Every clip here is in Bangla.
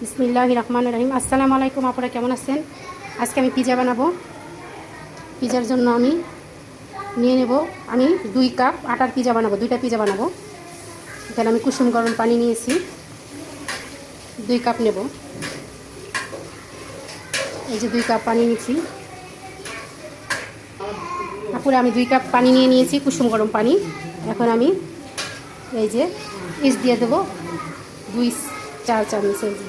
বিসমিল্লাহির রহমানির রহিম। আসসালামু আলাইকুম, আপনারা কেমন আছেন? আজকে আমি পিজা বানাবো। পিজার জন্য আমি নিয়ে নেব, আমি 2 কাপ আটার পিজা বানাবো, 2টা পিজা বানাবো। এখানে আমি কুসুম গরম পানি নিয়েছি, 2 কাপ নেব। এই যে 2 কাপ পানি নিয়েছি আপুরে, আমি 2 কাপ পানি নিয়েছি, কুসুম গরম পানি। এখন আমি এই যে ইস্ট দিয়ে দেবো 2-4 চামচ। এই যে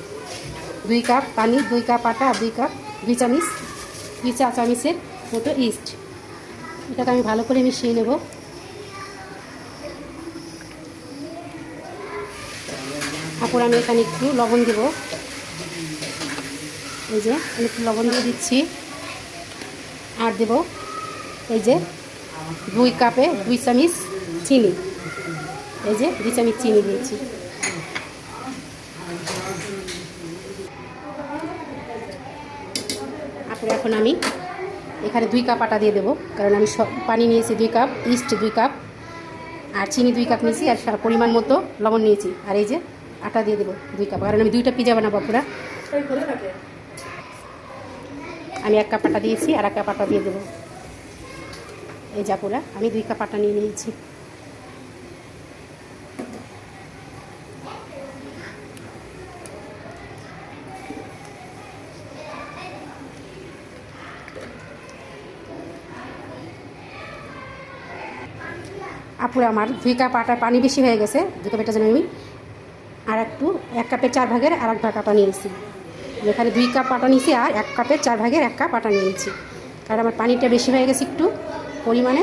2 কাপ পানি, 2 কাপ আটা, 2 কাপ 2 চামচ, 2 চা চামচের মতো ইস্ট। এটাকে আমি ভালো করে মিশিয়ে নেব। তারপর আমি এখানে একটু লবণ দেব। এই যে আমি একটু লবণ দিয়ে দিচ্ছি। আর দেব এই যে 2 কাপে 2 চামচ চিনি। এই যে 2 চামচ চিনি দিয়েছি। তারপরে এখন আমি এখানে 2 কাপ আটা দিয়ে দেবো, কারণ আমি পানি নিয়েছি 2 কাপ, ইস্ট 2 কাপ, আর চিনি 2 কাপ নিয়েছি, আর পরিমাণ মতো লবণ নিয়েছি। আর এই যে আটা দিয়ে দেবো 2 কাপ, কারণ আমি 2টা পিজা বানাবো পুরা। আমি 1 কাপ আটা দিয়েছি, আর 1 কাপ আটা দিয়ে দেবো। এই যা পুরা আমি 2 কাপ আটা নিয়ে নিয়েছি। আপুরে আমার 2 কাপ আটার পানি বেশি হয়ে গেছে, 2 কাপ, এটার জন্য আমি আর একটু 1 কাপের 4 ভাগের আর 1 ভাগ আটা নিয়েছি। এখানে 2 কাপ আটা নিয়েছি, আর 1 কাপের 4 ভাগের 1 কাপ আটা নিয়েছি, কারণ আমার পানিটা বেশি হয়ে গেছে একটু পরিমাণে।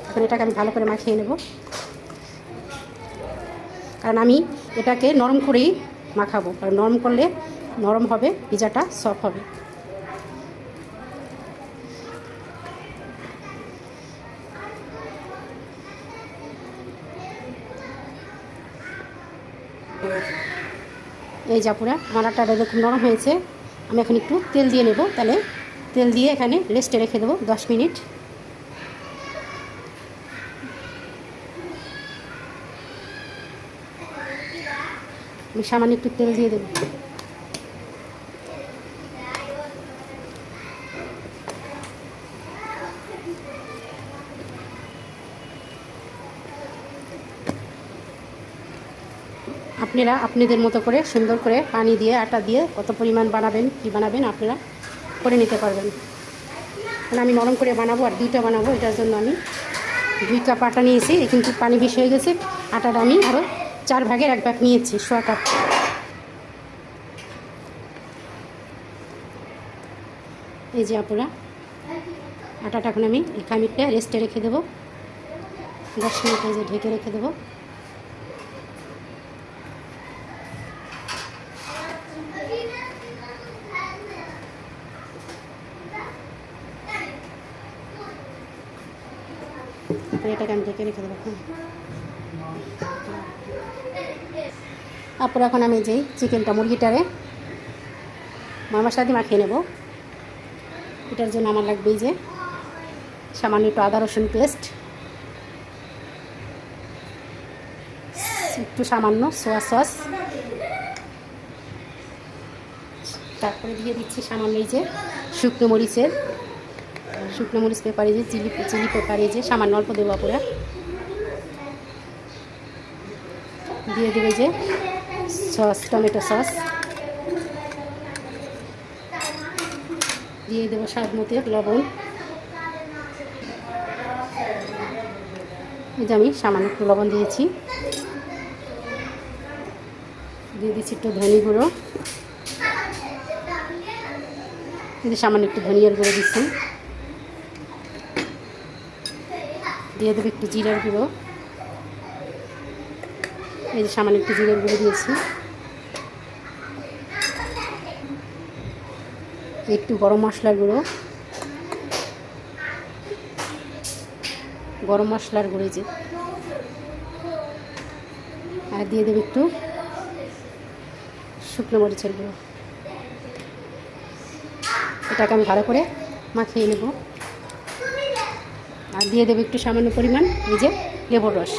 এখন এটাকে আমি ভালো করে মাখিয়ে নেব, কারণ আমি এটাকে নরম করেই মাখাবো, কারণ নরম করলে নরম হবে, পিজাটা সফট হবে। এই যা পুরা আমার আটাটা এরকম নরম হয়েছে। আমি এখন একটু তেল দিয়ে নেব, তাহলে তেল দিয়ে এখানে রেস্টে রেখে দেবো 10 মিনিট। আমি সামান্য একটু তেল দিয়ে দেবো। আপনারা আপনাদের মতো করে সুন্দর করে পানি দিয়ে আটা দিয়ে কত পরিমাণ বানাবেন, কি বানাবেন আপনারা করে নিতে পারবেন। কারণ আমি নরম করে বানাবো, আর 2টা বানাবো, এটার জন্য আমি 2 কাপ আটা নিয়েছি। কিন্তু পানি বেশি হয়ে গেছে, আটাটা আমি আরও 4 ভাগের 1 ভাগ নিয়েছি, 1/4 কাপ। এই যে আপনারা আটাটা এখন আমি এই খামিরটা রেস্টে রেখে দেবো 10 মিনিট। এই যে ঢেকে রেখে দেবো। এটাকে আমি ঢেকে রেখে দেবো। তারপর এখন আমি যেই চিকেনটা, মুরগিটারে মশলা দিয়ে মাখিয়ে নেব। এটার জন্য আমার লাগবে এই যে সামান্য একটু আদা রসুন পেস্ট, একটু সামান্য সোয়া সস, তারপরে দিয়ে দিচ্ছি সামান্য এই যে শুকনো মরিচ পেপার, এই যে চিলি পেপার, এই যে সামান্য অল্প দেবো পুরা। দিয়ে দেবে যে সস, টমেটো সস দিয়ে দেবো, স্বাদ মতো লবণ। এই যে আমি সামান্য একটু লবণ দিয়েছি। দিয়ে দিচ্ছি একটু ধনে গুঁড়ো, কিন্তু সামান্য একটু ধনিয়ার গুঁড়ো দিচ্ছি। দিয়ে দেবো একটু জিরার গুঁড়ো, এই যে সামান্য একটু জিরার গুঁড়ো দিয়েছি। একটু গরম মশলার গুঁড়ো, যে, আর দিয়ে দেবো একটু শুকনো মরিচের গুঁড়ো। এটাকে আমি ভালো করে মাখিয়ে নেব। আর দিয়ে দেবো একটু সামান্য পরিমাণ এই যে লেবুর রস।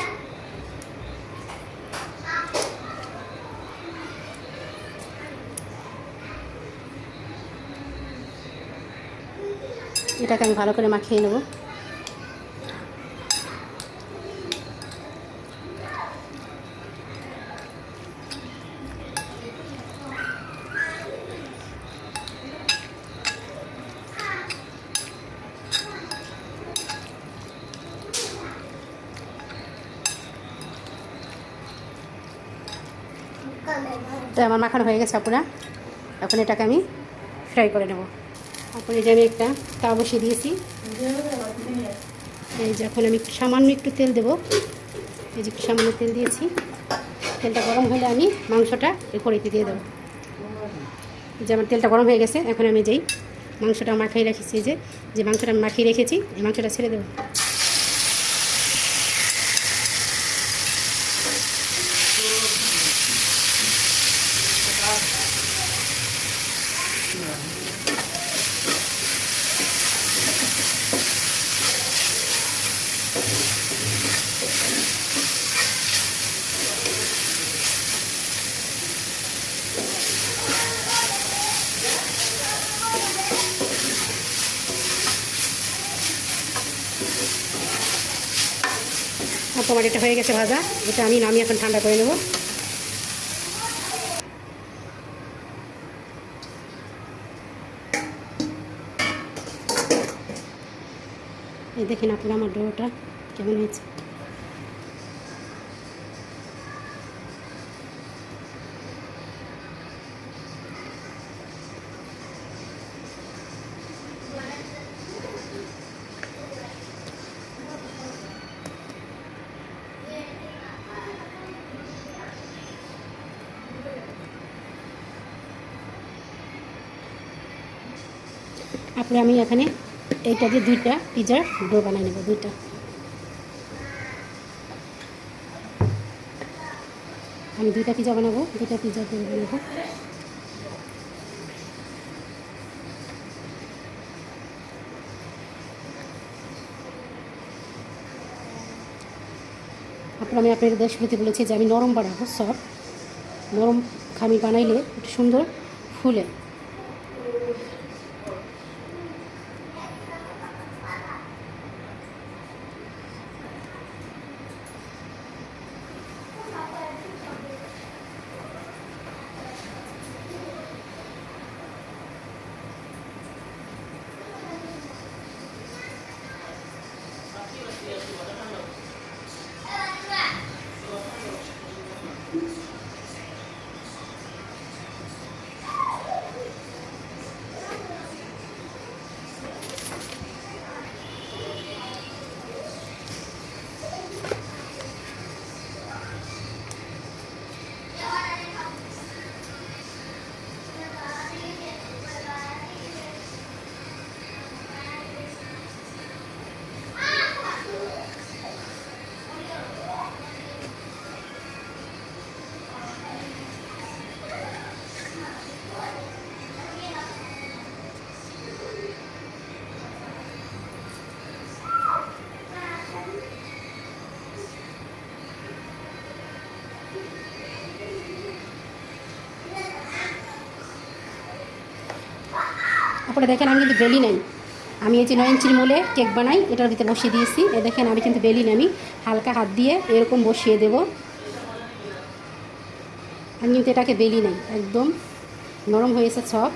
এটাকে আমি ভালো করে মাখিয়ে নেব। তো আমার মাখানো হয়ে গেছে আপুরা, এখন এটাকে আমি ফ্রাই করে নেব। তারপরে যে আমি একটা তাওয়া বসিয়ে দিয়েছি, এই যে এখন আমি সামান্য একটু তেল দেবো। এই যে সামান্য তেল দিয়েছি, তেলটা গরম হলে আমি মাংসটা এই কড়াইতে দিয়ে দেবো। যে আমার তেলটা গরম হয়ে গেছে, এখন আমি যেই মাংসটা মাখিয়ে রেখেছি, যে মাংসটা আমি মাখিয়ে রেখেছি, এই মাংসটা ছেড়ে দেবো। আর তোমার এটা হয়ে গেছে ভাজা, এটা আমি নামিয়ে এখন ঠান্ডা করে নেব। এই দেখেন আপনারা আমার ডোটা কেমন হয়েছে। তারপরে আমি এখানে এইটা দিয়ে 2টা পিজার ডো বানিয়ে নেব। 2টা আমি 2টা পিজা বানাবো, 2টা পিজা ডো বানাবো। তারপর আমি আপনাদের শুরুতে বলেছি যে আমি নরম বানাবো, সফট নরম খামি বানাইলে একটু সুন্দর ফুলে। আপনারা দেখেন আমি কিন্তু বেলি নাই, আমি এই যে 9 ইঞ্চির মোলে কেক বানাই, এটার ভিতরে বসিয়ে দিয়েছি। এ দেখেন আমি কিন্তু বেলি নাই, আমি হালকা হাত দিয়ে এরকম বসিয়ে দেব। আমি কিন্তু এটাকে বেলি নাই, একদম নরম হয়েছে সব।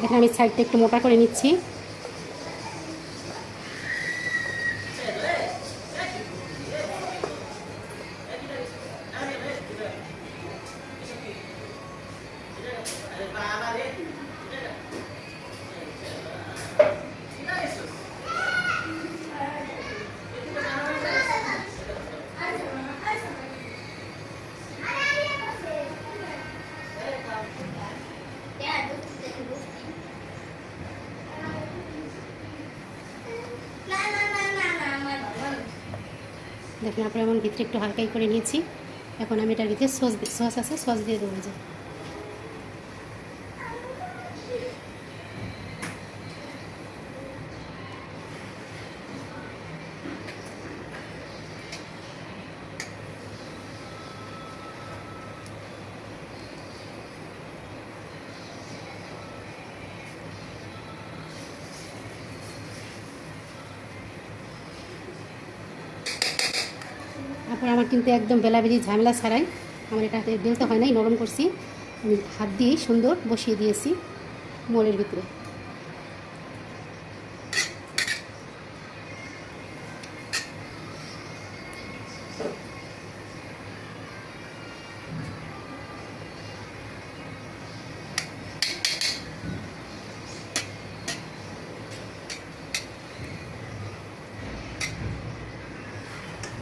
দেখেন আমি সাইডটা একটু মোটা করে নিচ্ছি। দেখুন আপনার এমন ভিতরে একটু হালকাই করে নিয়েছি। এখন আমি এটার ভিতরে সস আছে, সস দিয়ে দেবো। যে তারপর আমার কিন্তু একদম বেলাবেলি ঝামেলা ছাড়াই আমার এটা হাতে বেলতে হয় নাই, নরম করছি। আমি হাত দিয়েই সুন্দর বসিয়ে দিয়েছি মোলের ভিতরে।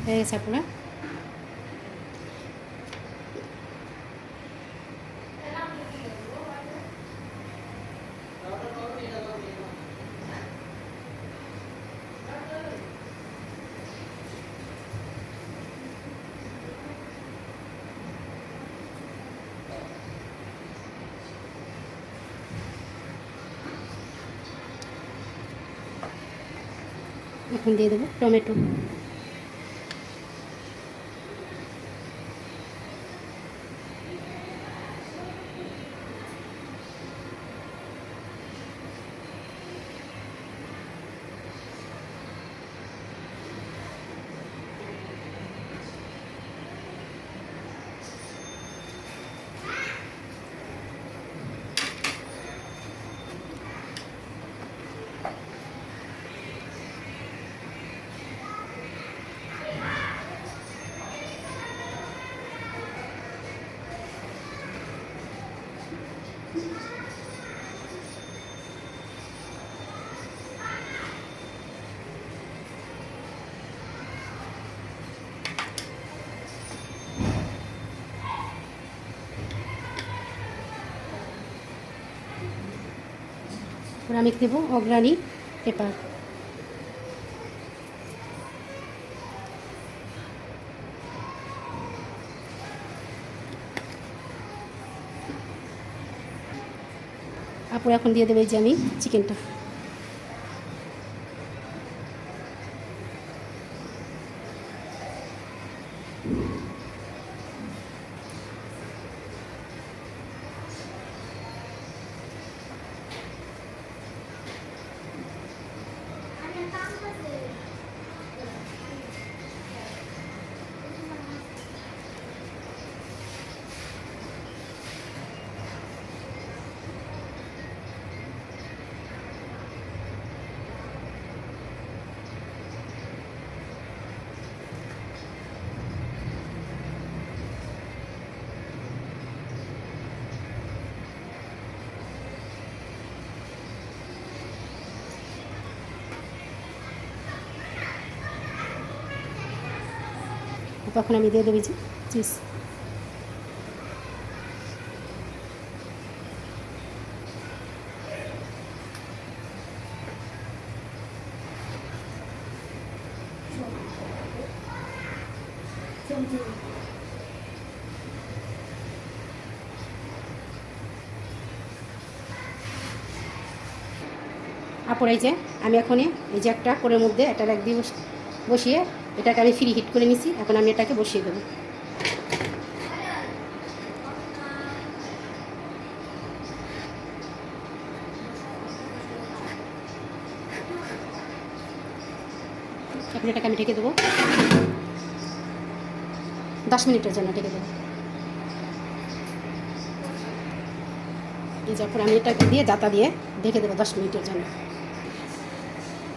হয়ে গেছে পুরো। এখন দিয়ে দেবো টমেটো। और আমি দেবো অগ্রাণী পেপার। তারপর এখন দিয়ে দেবো এই যে আমি চিকেনটা। তখন আমি দিয়ে দেবো চিজ। তারপর এই যে আমি এখন এই যে একটা কোরের মধ্যে এটা রাখ দিয়ে বসিয়ে এটাকে আমি ফ্রি হিট করে নিছি। এখন আমি এটাকে বসিয়ে দেবো। এখন এটাকে আমি ঢেকে দেবো 10 মিনিটের জন্য ঢেকে দেবো। এই যে আমি এটাকে দিয়ে জাতা দিয়ে ঢেকে দেবো 10 মিনিটের জন্য।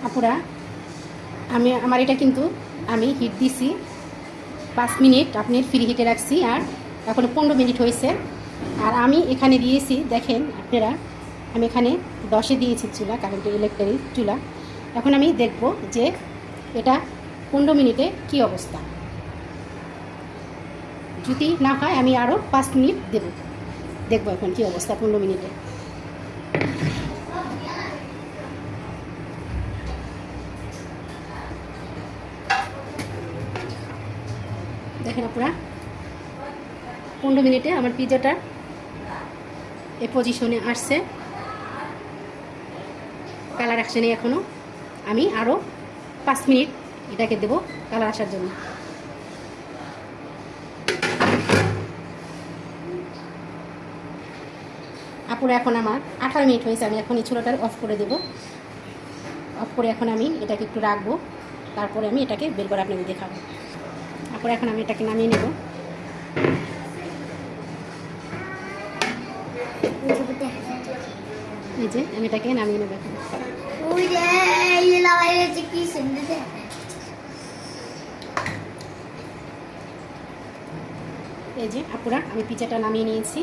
আপুরা আমার এটা কিন্তু আমি হিট দিছি 5 মিনিট, আপনি ফ্রি হিটে রাখছি, আর এখন 15 মিনিট হয়েছে। আর আমি এখানে দিয়েছি দেখেন আপনারা, আমি এখানে 10-এ দিয়েছি চুলা, কারেন্টের ইলেকট্রিক চুলা। এখন আমি দেখব যে এটা 15 মিনিটে কি অবস্থা। যদি না হয় আমি আরও 5 মিনিট দেখব এখন কি অবস্থা 15 মিনিটে। দেখেন আপুরা 15 মিনিটে আমার পিৎজাটা এই পজিশনে আসছে, কালার আসছে নেই এখনও। আমি আরও 5 মিনিট এটাকে দেবো কালার আসার জন্য। আপুরা এখন আমার 18 মিনিট হয়েছে, আমি এখন এই চুলাটা অফ করে দেব। অফ করে এখন আমি এটাকে একটু রাখবো, তারপরে আমি এটাকে বের করে আপনাকে দেখাবো। আপুরা এখন আমি এটাকে নামিয়ে নেব। এই যে আমি এটাকে নামিয়ে নেব এখন। এই যে আপুরা আমি পিৎজাটা নামিয়ে নিয়েছি,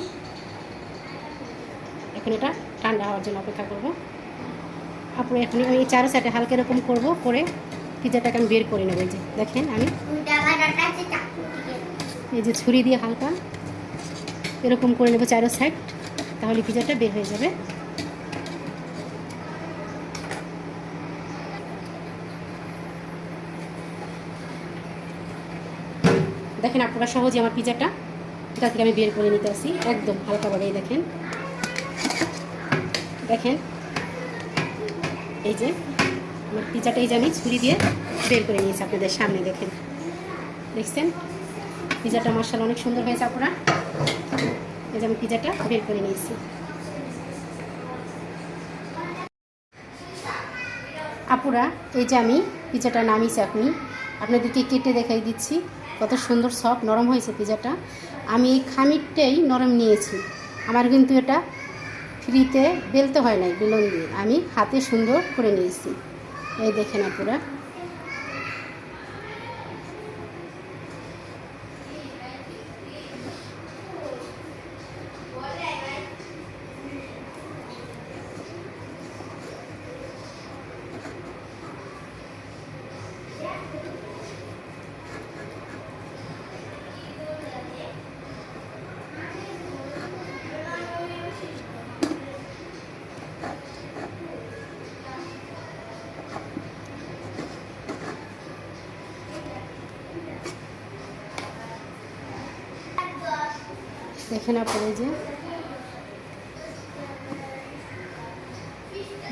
এখন এটা ঠান্ডা হওয়ার জন্য অপেক্ষা করব। আপুরা এখন আমি এই চারো সাইডে হালকা এরকম করবো, করে পিৎজাটাকে আমি বের করে নেব। এই যে দেখেন আমি এই যে ছুরি দিয়ে হালকা এরকম করে নেব চারো সাইড, তাহলে পিৎজাটা বের হয়ে যাবে। দেখেন আপনারা সহজে আমার পিৎজাটা এটা থেকে আমি বের করে নিতে আসি একদম হালকাভাবে। দেখেন দেখেন এই যে আমার পিৎজাটা এই যে আমি ছুরি দিয়ে বের করে নিয়েছি আপনাদের সামনে। দেখেন দেখছেন পিৎজাটা মাশাআল্লাহ অনেক সুন্দর হয়েছে। আপনারা এই যে আমি পিৎজাটা বের করে নিয়েছি। আপুরা এই যে আমি পিৎজাটা নামিয়েছি, আপনাদেরকে কেটে দেখাই দিচ্ছি কত সুন্দর সফট নরম হয়েছে পিৎজাটা। আমি এই খামিরটাই নরম নিয়েছি, আমার কিন্তু এটা ফ্রিতে বেলতে হয় নাই, বেলন দিয়ে আমি হাতে সুন্দর করে নিয়েছি। এই দেখেন আপুরা দেখেন আপনারা যে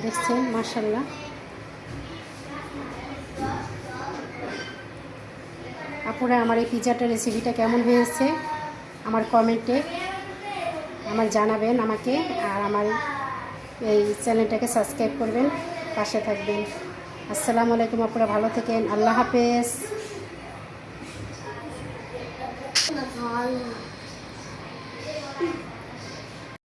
দেখছেন মাশাআল্লাহ। আপনারা আমার এই পিৎজাটার রেসিপিটা কেমন হয়েছে আমার কমেন্টে আমার জানাবেন আমাকে, আর আমার এই চ্যানেলটাকে সাবস্ক্রাইব করবেন, পাশে থাকবেন। আসসালামু আলাইকুম। আপনারা ভালো থাকেন, আল্লাহ হাফেজ।